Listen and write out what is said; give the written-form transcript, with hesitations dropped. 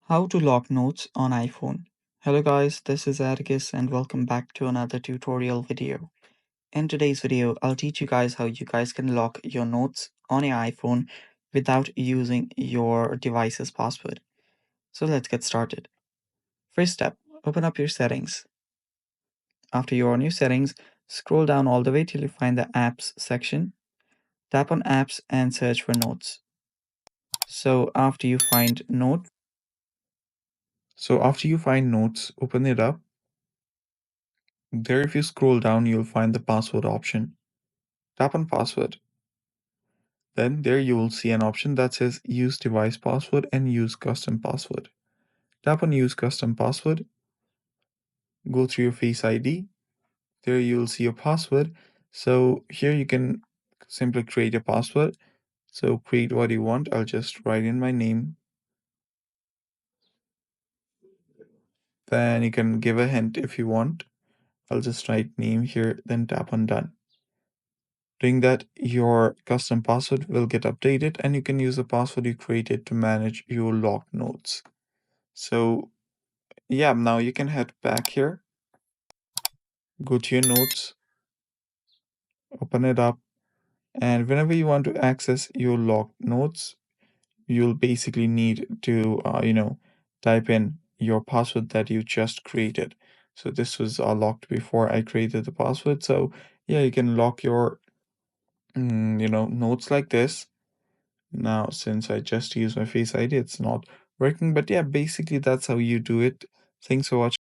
How to lock notes on iPhone. Hello guys, this is Atticus and welcome back to another tutorial video. In today's video, I'll teach you guys how you guys can lock your notes on your iPhone without using your device's password. So let's get started. First step, open up your settings. After you're on your settings, scroll down all the way till you find the apps section. Tap on apps and search for notes. So after you find notes, open it up. There, if you scroll down, you'll find the password option. Tap on password. Then there you will see an option that says use device password and use custom password. Tap on use custom password. Go through your Face ID. There you will see your password. So here you can simply create a password. So create what you want. I'll just write in my name. Then you can give a hint if you want. I'll just write name here, then tap on done. Doing that, your custom password will get updated and you can use the password you created to manage your locked notes. So yeah, now you can head back here, go to your notes, open it up, and whenever you want to access your locked notes, you'll basically need to, type in your password that you just created. So this was locked before I created the password. So yeah, you can lock your, notes like this. Now, since I just used my Face ID, it's not working. But yeah, basically that's how you do it. Thanks for watching.